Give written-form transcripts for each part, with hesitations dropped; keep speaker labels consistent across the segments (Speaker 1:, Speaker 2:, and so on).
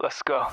Speaker 1: Let's go.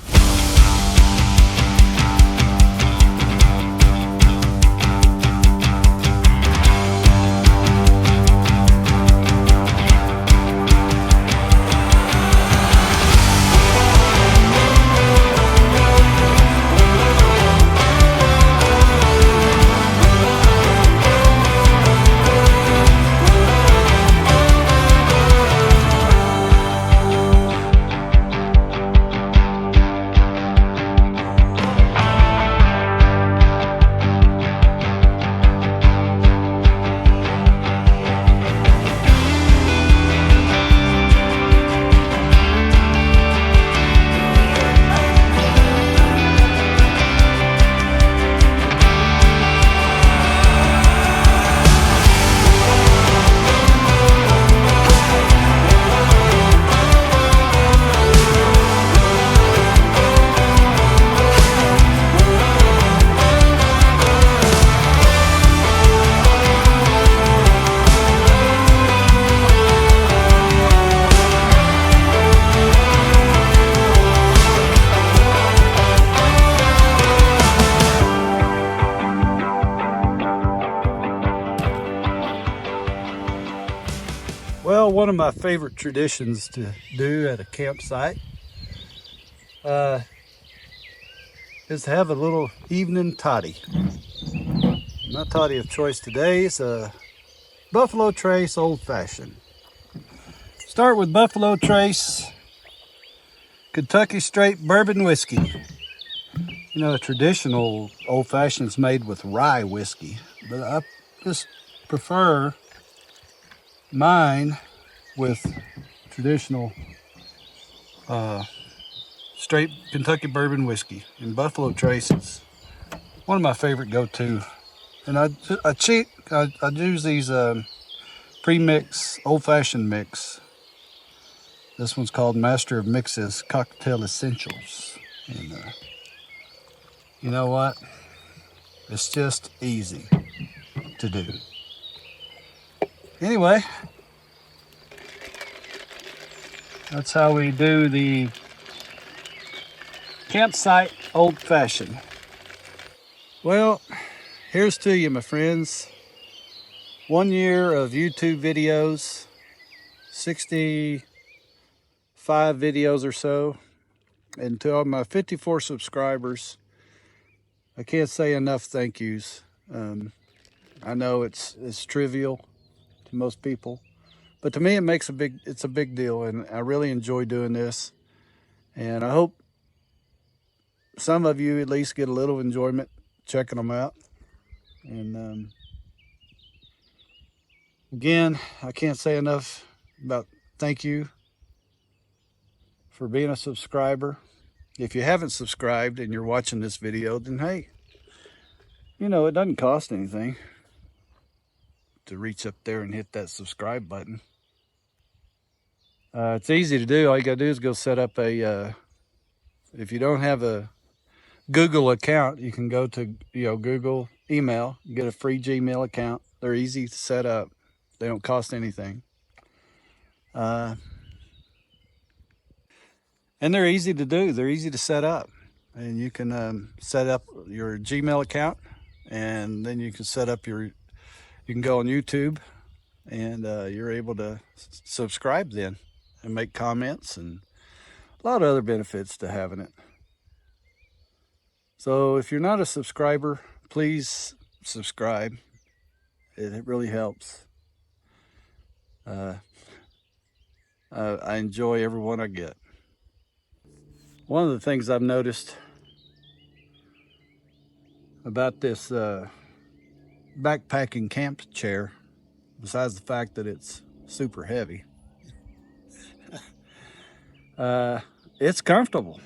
Speaker 2: Well, one of my favorite traditions to do at a campsite is to have a little evening toddy. My toddy of choice today is a Buffalo Trace Old Fashioned. Start with Buffalo Trace Kentucky Straight Bourbon Whiskey. You know, a traditional Old Fashioned is made with rye whiskey, but I just prefer mine with traditional straight Kentucky bourbon whiskey. And Buffalo Trace is one of my favorite go-to. And I use these pre-mix old-fashioned mix. This one's called Master of Mixes Cocktail Essentials. And you know what? It's just easy to do. Anyway, that's how we do the campsite old fashioned. Well, here's to you, my friends. 1 year of YouTube videos, 65 videos or so, and to all my 54 subscribers, I can't say enough thank yous. I know it's trivial to most people, but to me it's a big deal, and I really enjoy doing this, and I hope some of you at least get a little enjoyment checking them out. And again, I can't say enough about thank you for being a subscriber. If you haven't subscribed and you're watching this video, then hey, you know, it doesn't cost anything to reach up there and hit that subscribe button. It's easy to do. All you gotta do is go set up a if you don't have a Google account, you can go to Google email, get a free Gmail account. They're easy to set up. They don't cost anything. And they're easy to do. They're easy to set up. And you can set up your Gmail account, and then you can set up you can go on YouTube, and you're able to subscribe then and make comments, and a lot of other benefits to having it. So if you're not a subscriber, please subscribe. It really helps. I enjoy every one I get. One of the things I've noticed about this backpacking camp chair, besides the fact that it's super heavy, it's comfortable.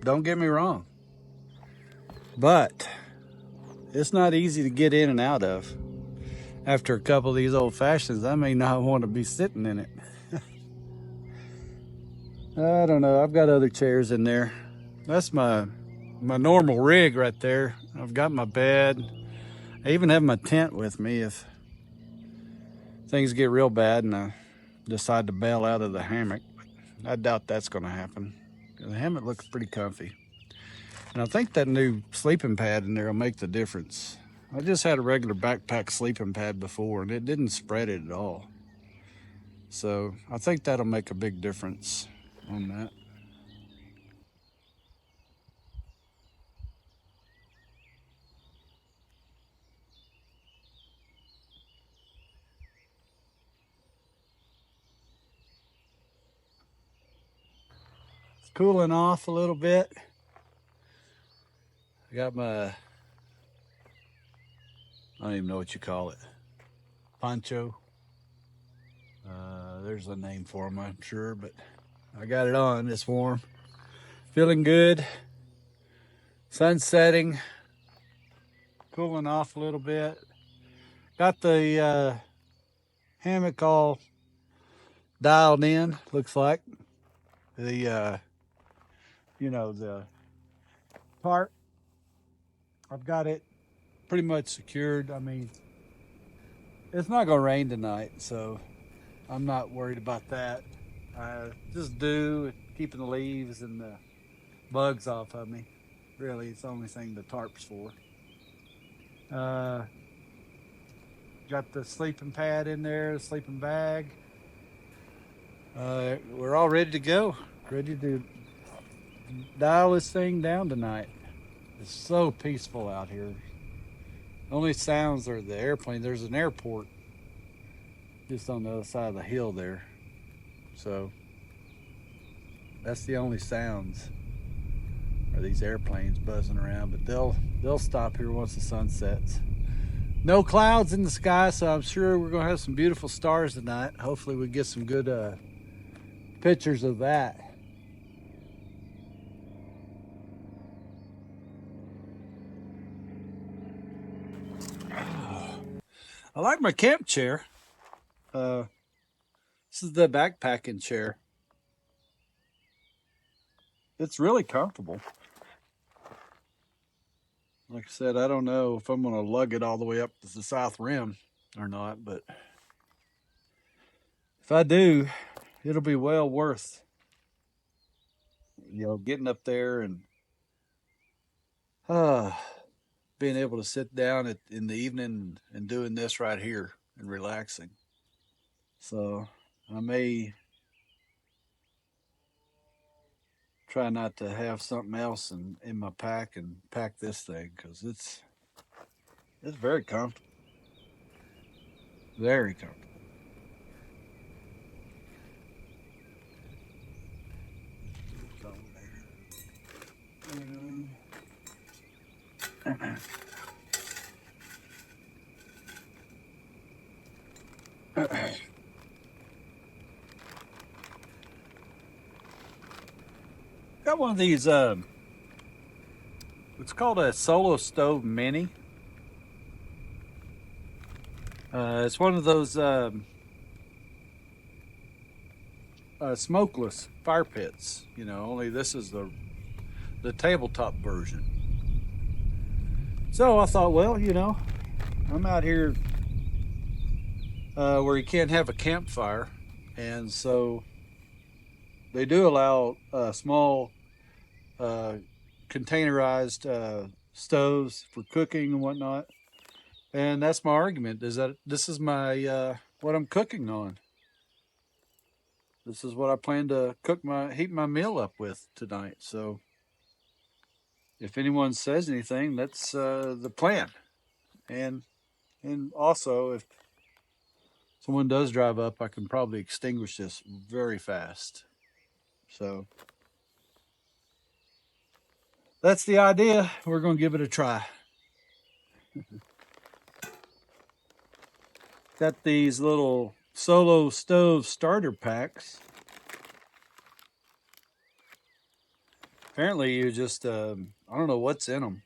Speaker 2: Don't get me wrong. But it's not easy to get in and out of. After a couple of these old fashions, I may not want to be sitting in it. I don't know. I've got other chairs in there. That's my normal rig right there. I've got my bed. I even have my tent with me if things get real bad and I decide to bail out of the hammock. I doubt that's going to happen. The hammock looks pretty comfy. And I think that new sleeping pad in there will make the difference. I just had a regular backpack sleeping pad before and it didn't spread it at all. So I think that'll make a big difference on that. It's cooling off a little bit. I got my, I don't even know what you call it, poncho. There's a name for them, I'm sure, but I got it on. It's warm. Feeling good. Sun's setting. Cooling off a little bit. Got the hammock all dialed in, looks like. The, the tarp. I've got it pretty much secured. I mean, it's not going to rain tonight, so I'm not worried about that. Just keeping the leaves and the bugs off of me. Really, it's the only thing the tarp's for. Got the sleeping pad in there, the sleeping bag. We're all ready to go. Ready to dial this thing down tonight. It's so peaceful out here. Only sounds are the airplane. There's an airport just on the other side of the hill there. So that's the only sounds are these airplanes buzzing around, but they'll stop here once the sun sets. No clouds in the sky, so I'm sure we're gonna have some beautiful stars tonight. Hopefully we get some good pictures of that. I like my camp chair. This is the backpacking chair. It's really comfortable. Like I said, I don't know if I'm going to lug it all the way up to the south rim or not, but if I do, it'll be well worth, getting up there and being able to sit down in the evening and doing this right here and relaxing. So I may try not to have something else in my pack and pack this thing because it's very comfortable. Very comfortable. Got one of these, it's called a Solo Stove Mini. It's one of those smokeless fire pits, only this is the tabletop version. So I thought, well, I'm out here where you can't have a campfire, and so they do allow small containerized stoves for cooking and whatnot. And that's my argument, is that this is my what I'm cooking on. This is what I plan to heat my meal up with tonight. So if anyone says anything, that's the plan. And also, if someone does drive up, I can probably extinguish this very fast. So that's the idea. We're going to give it a try. Got these little Solo Stove starter packs. Apparently you just, I don't know what's in them,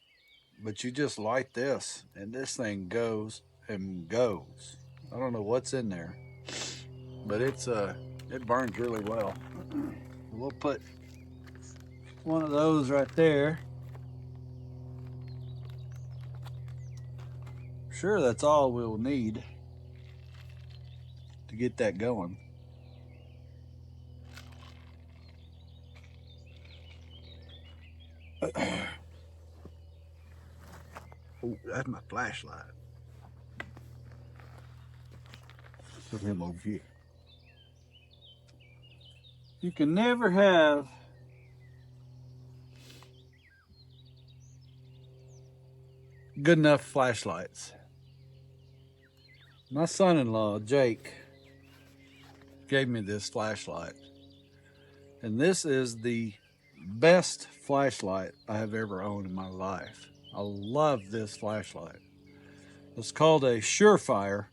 Speaker 2: but you just light this and this thing goes and goes. I don't know what's in there, but it burns really well. We'll put one of those right there. Sure, that's all we'll need to get that going. Oh, that's my flashlight. Put him over here. You can never have good enough flashlights. My son-in-law, Jake, gave me this flashlight. And this is the best flashlight I have ever owned in my life. I love this flashlight. It's called a Surefire.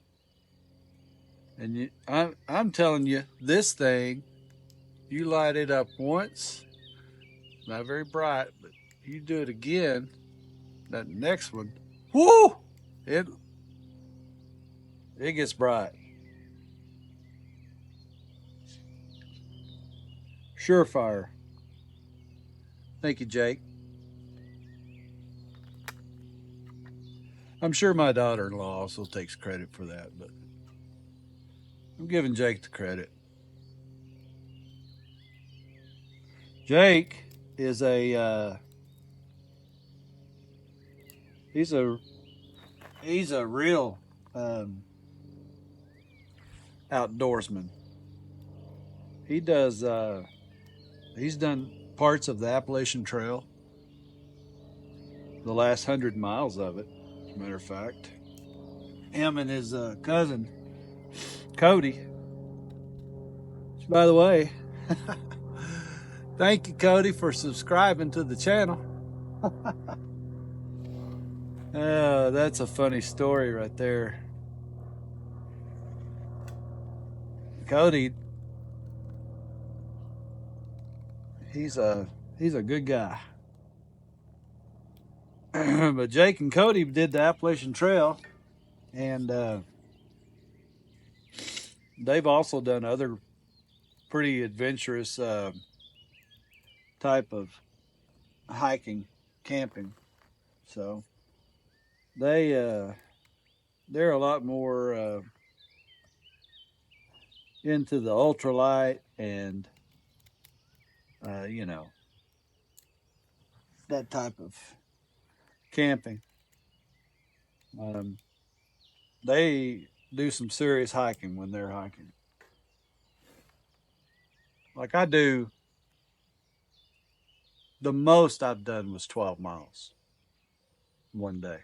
Speaker 2: And I'm telling you, this thing, you light it up once, not very bright, but you do it again, that next one, whoo, it gets bright. Surefire. Thank you, Jake. I'm sure my daughter-in-law also takes credit for that, but I'm giving Jake the credit. Jake is he's a real outdoorsman. He does he's done parts of the Appalachian Trail, the last 100 miles of it, as a matter of fact. Him and his cousin Cody. By the way, thank you, Cody, for subscribing to the channel. That's a funny story right there. Cody, he's a good guy. But Jake and Cody did the Appalachian Trail, and they've also done other pretty adventurous type of hiking, camping. So they're a lot more into the ultralight and you know, that type of camping. They do some serious hiking when they're hiking. Like I do, the most I've done was 12 miles one day.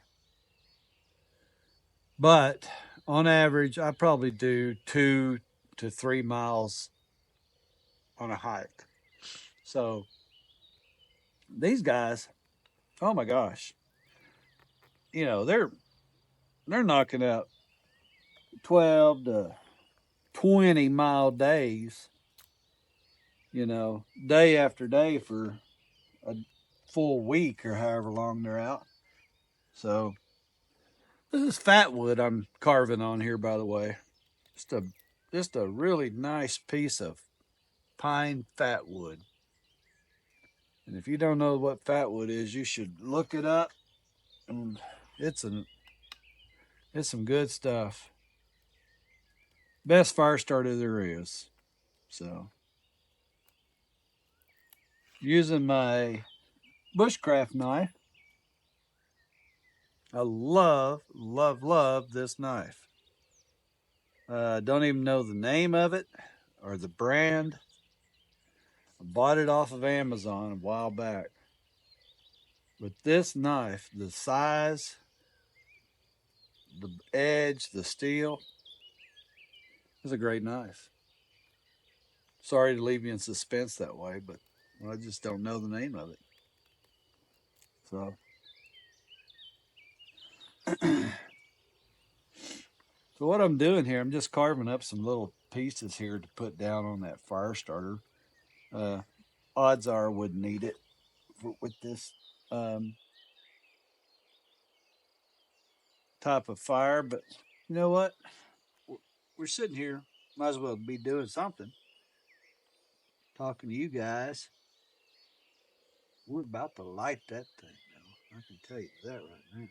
Speaker 2: But on average, I probably do 2 to 3 miles on a hike. So these guys, oh my gosh, you know, they're knocking out 12 to 20-mile days, you know, day after day for a full week or however long they're out. So this is fat wood I'm carving on here, by the way. Just a really nice piece of pine fat wood. And if you don't know what fat wood is, you should look it up. And it's some good stuff. Best fire starter there is. So using my bushcraft knife. I love this knife. Don't even know the name of it or the brand. I bought it off of Amazon a while back. But this knife, the size, the edge, the steel, is a great knife. Sorry to leave you in suspense that way, but I just don't know the name of it. So, so what I'm doing here, I'm just carving up some little pieces here to put down on that fire starter. Odds are I wouldn't need it with this type of fire, but you know what? We're sitting here, might as well be doing something. Talking to you guys. We're about to light that thing now. I can tell you that right now.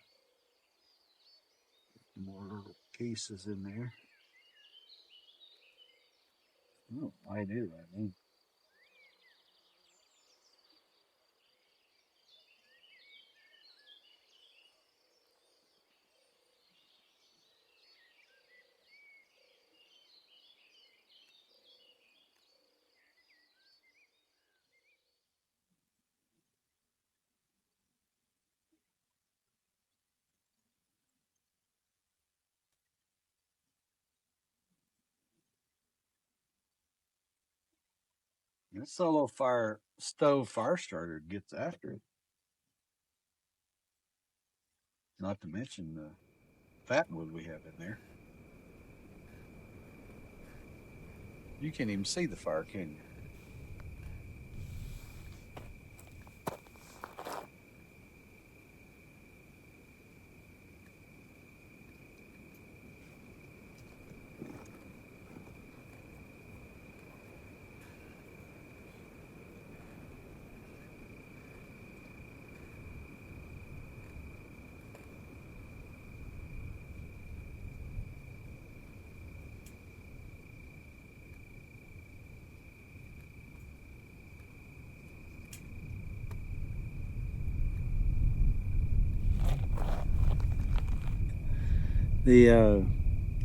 Speaker 2: More little pieces in there. Oh, light it right now. This stove fire starter gets after it. Not to mention the fat wood we have in there. You can't even see the fire, can you?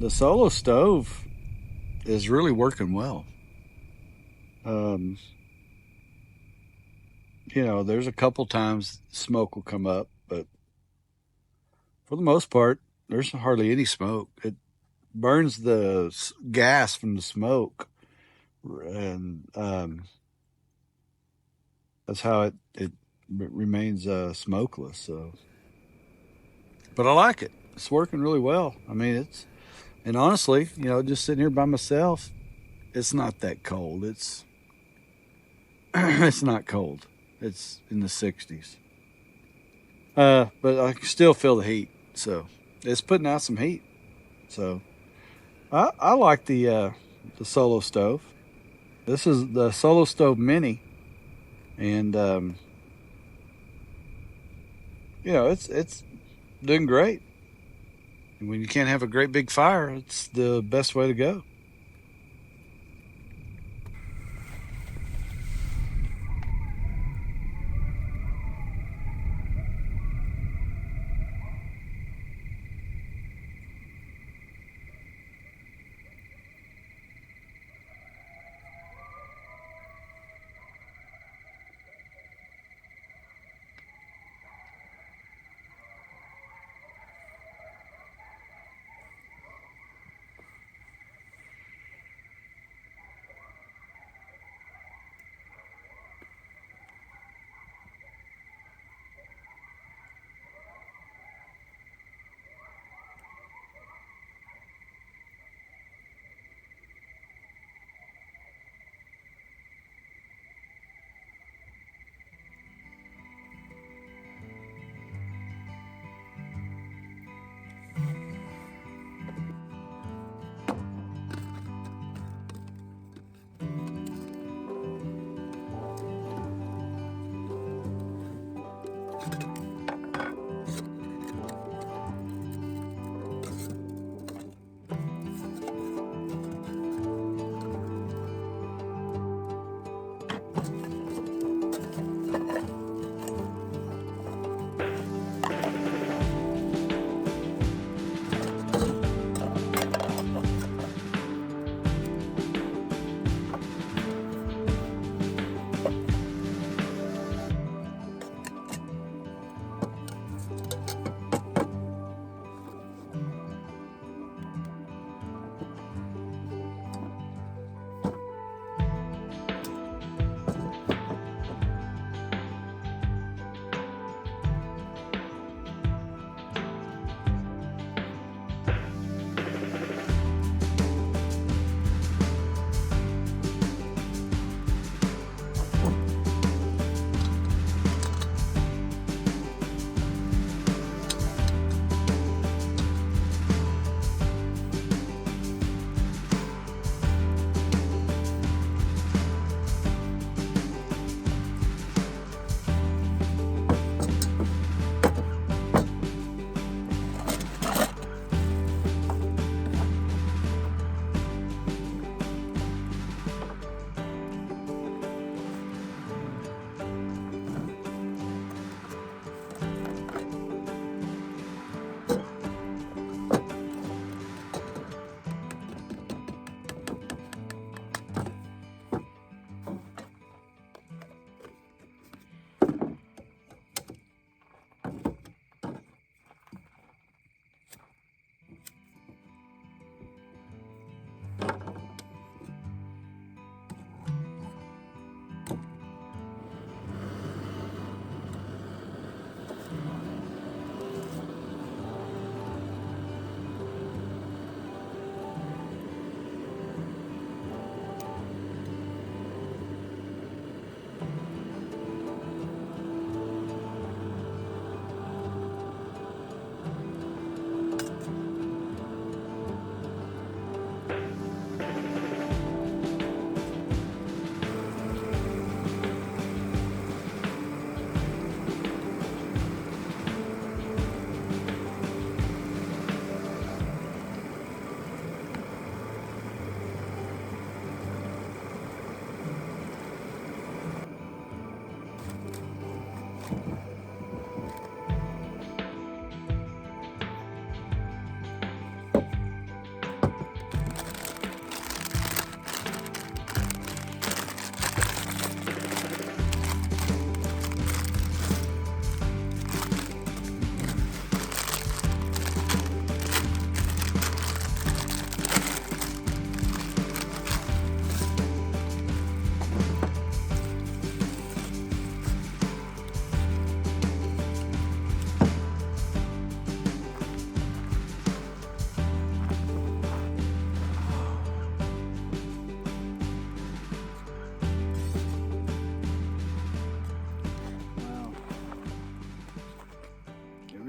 Speaker 2: The solo stove is really working well. Um, there's a couple times smoke will come up, but for the most part, there's hardly any smoke. It burns the gas from the smoke, and that's how it remains smokeless. So, but I like it. It's working really well. I mean, and honestly, just sitting here by myself, it's not that cold. It's it's not cold. It's in the 60s. But I can still feel the heat. So it's putting out some heat. So I like the solo stove. This is the Solo Stove Mini, and it's doing great. And when you can't have a great big fire, it's the best way to go.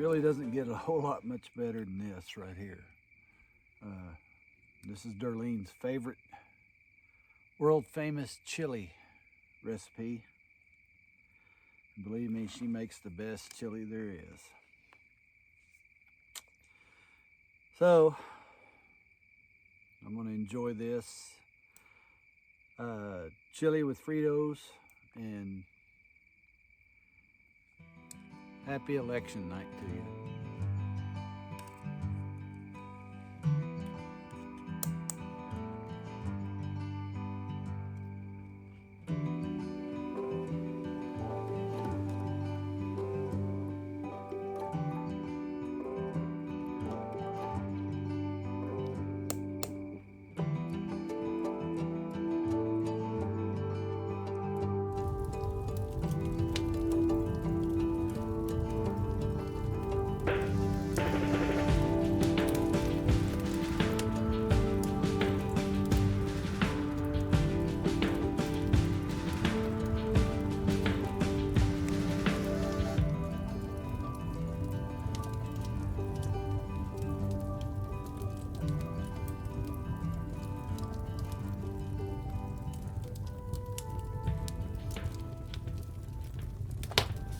Speaker 2: really doesn't get a whole lot much better than this right here. This is Darlene's favorite world famous chili recipe. Believe me, she makes the best chili there is. So I'm going to enjoy this chili with Fritos, and happy election night to you.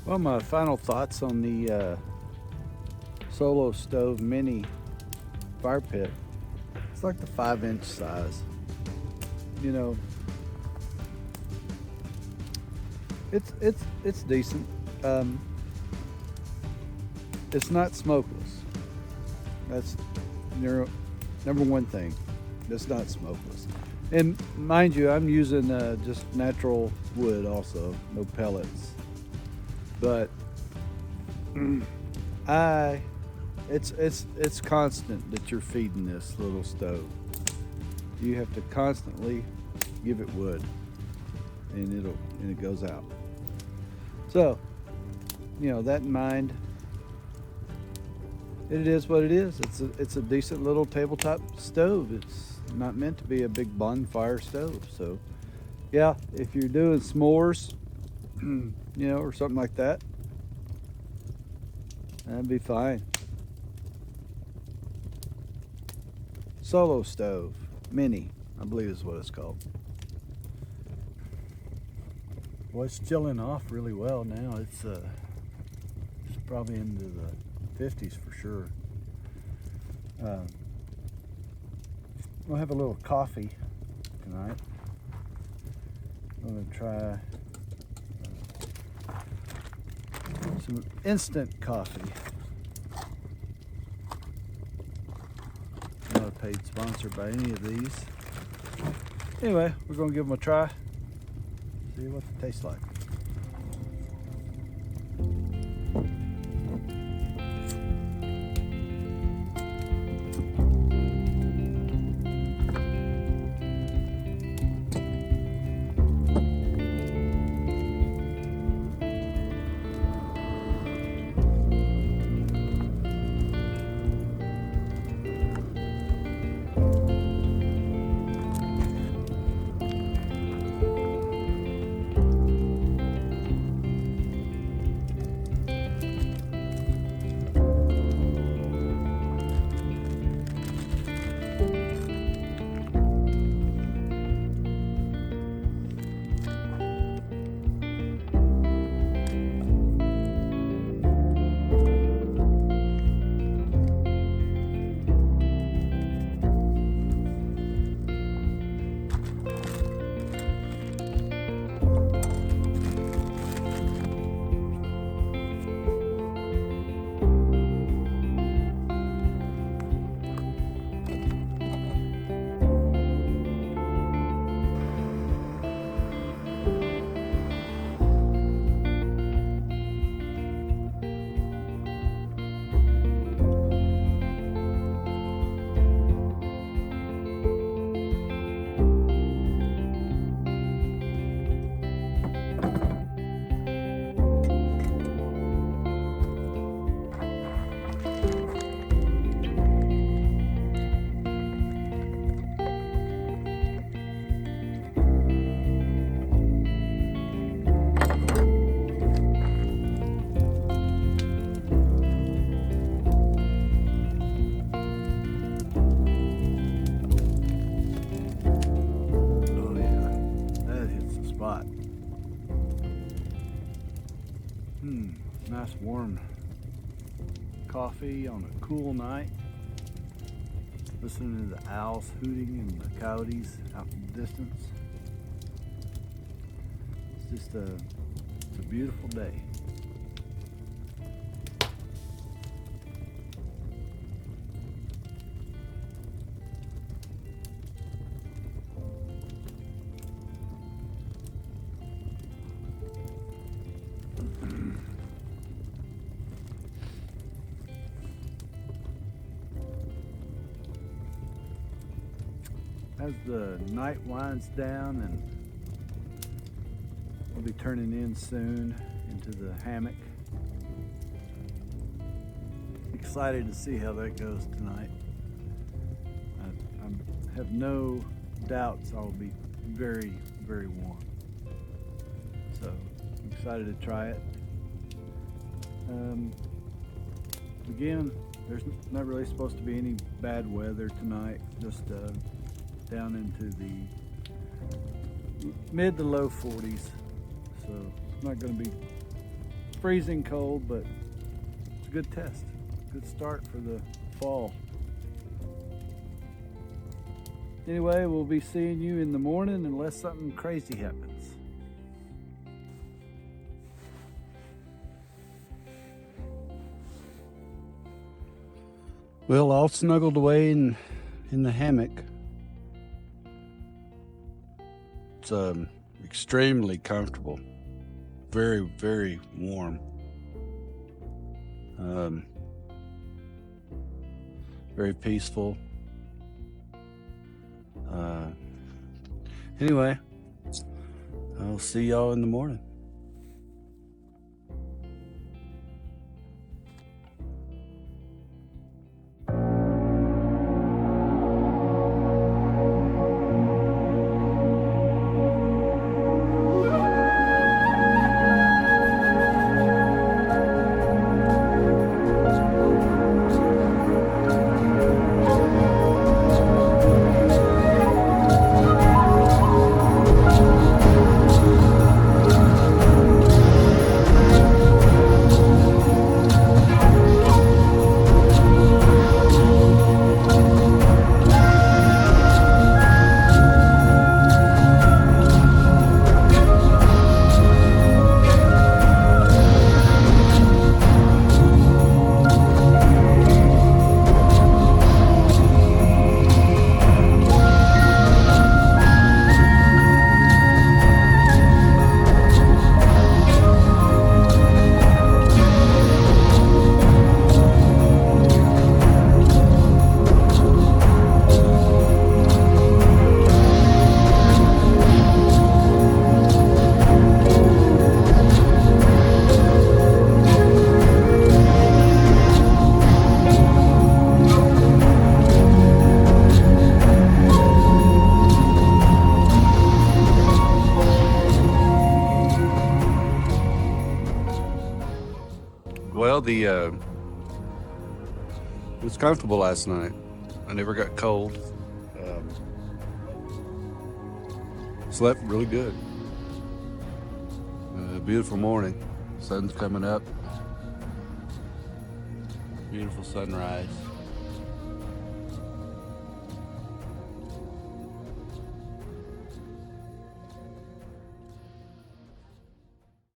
Speaker 2: Well, my final thoughts on the Solo Stove Mini fire pit. It's like the 5-inch size. You know, it's decent. It's not smokeless. That's number one thing. It's not smokeless. And mind you, I'm using just natural wood also, no pellets. But it's constant that you're feeding this little stove. You have to constantly give it wood, and it goes out. So, you know, that in mind, it is what it is. It's a decent little tabletop stove. It's not meant to be a big bonfire stove. So, yeah, if you're doing s'mores, you know, or something like that, that'd be fine. Solo Stove Mini, I believe is what it's called. Well, it's chilling off really well now. It's probably into the 50s for sure. We'll have a little coffee tonight. I'm gonna try some instant coffee. Not a paid sponsor by any of these. Anyway, we're gonna give them a try. See what it tastes like. spot. Nice warm coffee on a cool night. Listening to the owls hooting and the coyotes out in the distance. It's just it's a beautiful day. As the night winds down, and we'll be turning in soon into the hammock. Excited to see how that goes tonight. I have no doubts I'll be very, very warm. So I'm excited to try it. Again, there's not really supposed to be any bad weather tonight. Just down into the mid to low 40s, so it's not going to be freezing cold, but it's a good test, good start for the fall. Anyway, we'll be seeing you in the morning unless something crazy happens. Well, all snuggled away in the hammock. It's extremely comfortable, very, very warm. Very peaceful. Anyway, I'll see y'all in the morning. Well, it was comfortable last night. I never got cold. Slept really good. Beautiful morning. Sun's coming up. Beautiful sunrise.